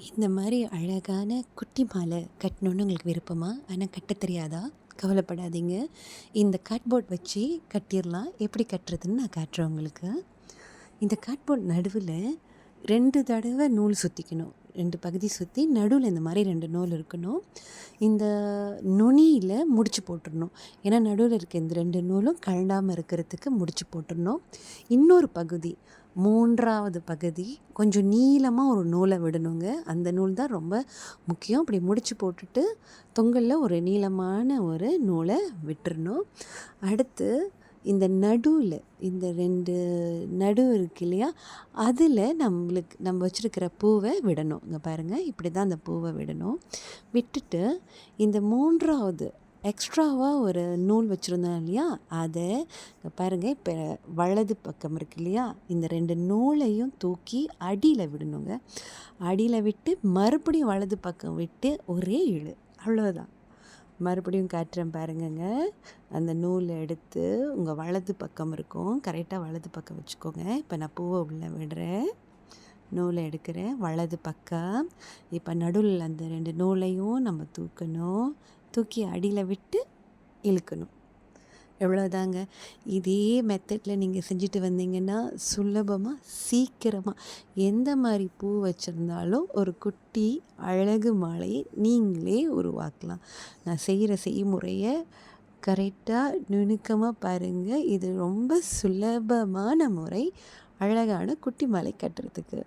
இந்த மாதிரி அழகான குட்டி மாலை கட்டணுன்னு உங்களுக்கு விருப்பமா? ஆனால் கட்டத் தெரியாதா? கவலைப்படாதீங்க. இந்த கார்ட்போர்ட் வச்சு கட்டிடலாம். எப்படி கட்டுறதுன்னு நான் காட்டுறேன் உங்களுக்கு. இந்த கார்ட்போர்ட் நடுவில் 2 தடவை நூல் சுற்றிக்கணும். 2 பகுதி சுற்றி நடுவில் இந்த மாதிரி 2 நூல் இருக்கணும். இந்த நுனியில் முடிச்சு போட்டுடணும். ஏன்னா நடுவில் இருக்க இந்த 2 நூலும் கழண்டாமல் இருக்கிறதுக்கு முடிச்சு போட்டுடணும். இன்னொரு பகுதி 3வது பகுதி கொஞ்சம் நீளமாக ஒரு நூலை விடணுங்க. அந்த நூல் தான் ரொம்ப முக்கியம். அப்படி முடிச்சு போட்டுட்டு தொங்கலில் ஒரு நீளமான ஒரு நூலை விட்டுறணும். அடுத்து இந்த நடுவில் இந்த 2 நடு இருக்கு இல்லையா, அதில் நம்ம வச்சுருக்கிற பூவை விடணும். இங்கே பாருங்கள், இப்படி தான் அந்த பூவை விடணும். விட்டுட்டு இந்த 3வது எக்ஸ்ட்ராவாக ஒரு நூல் வச்சுருந்தோம் இல்லையா, அதை பாருங்கள், இப்போ வலது பக்கம் இருக்கு இல்லையா, இந்த 2 நூலையும் தூக்கி அடியில் விடணுங்க. அடியில் விட்டு மறுபடியும் வலது பக்கம் விட்டு ஒரே இழு, அவ்வளோதான். மறுபடியும் காட்டுறேன் பாருங்கங்க. அந்த நூலை எடுத்து உங்கள் வலது பக்கம் இருக்கும், கரெக்டாக வலது பக்கம் வச்சுக்கோங்க. இப்போ நான் பூவை உள்ளே விடுறேன், நூலை எடுக்கிறேன் வலது பக்கம். இப்போ நடுவில் அந்த 2 நூலையும் நம்ம தூக்கணும். தூக்கி அடியில் விட்டு இழுக்கணும். எவ்வளோதாங்க. இதே மெத்தடில் நீங்கள் செஞ்சுட்டு வந்தீங்கன்னா சுலபமாக சீக்கிரமாக எந்த மாதிரி பூ வச்சுருந்தாலும் ஒரு குட்டி அழகு மாலையை நீங்களே உருவாக்கலாம். நான் செய்கிற செய்முறையை கரெக்டாக நுணுக்கமாக பாருங்கள். இது ரொம்ப சுலபமான முறை அழகான குட்டி மாலை கட்டுறதுக்கு.